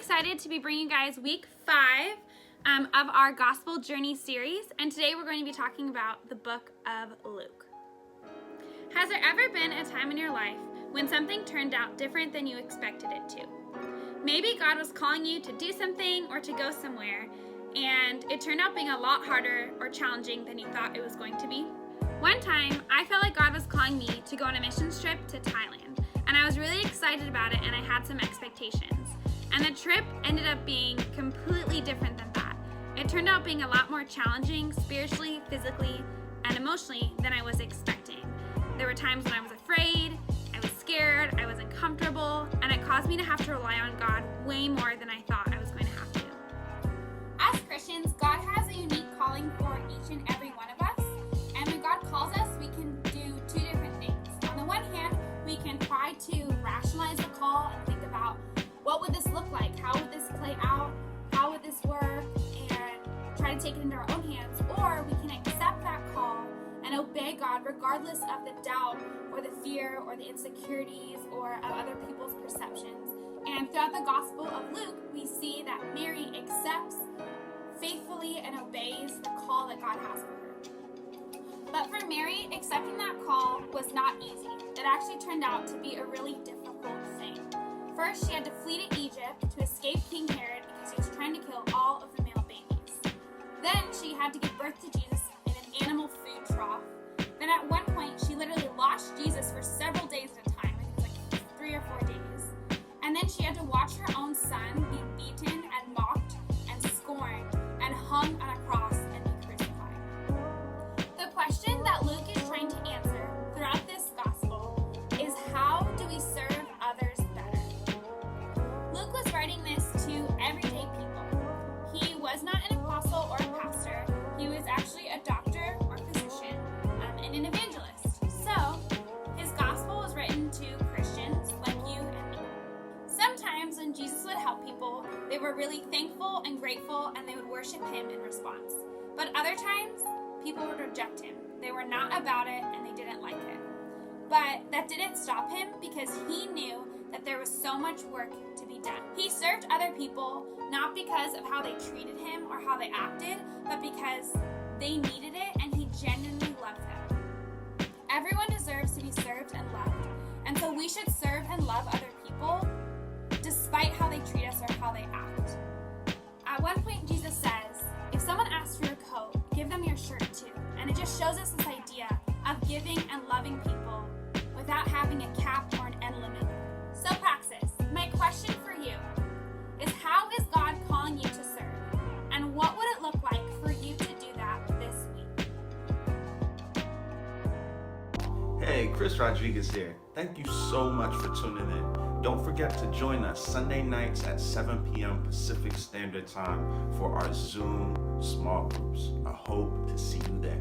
excited to be bringing you guys week 5 of our Gospel Journey series, and today we're going to be talking about the book of Luke. Has there ever been a time in your life when something turned out different than you expected it to? Maybe God was calling you to do something or to go somewhere, and it turned out being a lot harder or challenging than you thought it was going to be. One time, I felt like God was calling me to go on a missions trip to Thailand, and I was really excited about it, and I had some expectations. And the trip ended up being completely different than that. It turned out being a lot more challenging spiritually, physically, and emotionally than I was expecting. There were times when I was afraid, I was scared, I was uncomfortable, and it caused me to have to rely on God way more than I thought I was going to have to. As Christians, God has a unique calling for each and every one of us, and when God calls us, we can do two different things. On the one hand, we can try to rationalize the call and think about, what would this look like? How would this play out? How would this work? And try to take it into our own hands. Or we can accept that call and obey God regardless of the doubt or the fear or the insecurities or of other people's perceptions. And throughout the Gospel of Luke, we see that Mary accepts faithfully and obeys the call that God has for her. But for Mary, accepting that call was not easy. It actually turned out to be a really difficult thing. First, she had to flee to Egypt to escape King Herod because he was trying to kill all of the male babies. Then she had to give birth to Jesus in an animal food trough. Then at one point, she literally lost Jesus for several days at a time. I think it was like 3 or 4 days. And then she had to watch her own son be beaten and mocked and scorned and hung on a cross and be crucified. The question that Luke is trying to answer throughout this gospel is, how do we serve others better? Luke was writing this to everyday people. He was not an apostle or a pastor. He was actually a doctor or physician and an evangelist. So his gospel was written to Christians like you and me. Sometimes when Jesus would help people, they were really thankful and grateful, and they would worship him in response. But other times, people would reject him. They were not about it, and they didn't like it. But that didn't stop him, because he knew that there was so much work to be done. He served other people not because of how they treated him or how they acted, but because they needed it and he genuinely loved them. Everyone deserves to be served and loved, and so we should serve and love other people despite how they treat us or how they act. At one point, Jesus says, if someone asks for your coat, give them your shirt too. And it just shows us this idea of giving and loving people without having a cap or an end limit. So Praxis, my question for you is, how is God calling you to serve? And what would it look like for you to do that this week? Hey, Chris Rodriguez here. Thank you so much for tuning in. Don't forget to join us Sunday nights at 7 p.m. Pacific Standard Time for our Zoom small groups. I hope to see you there.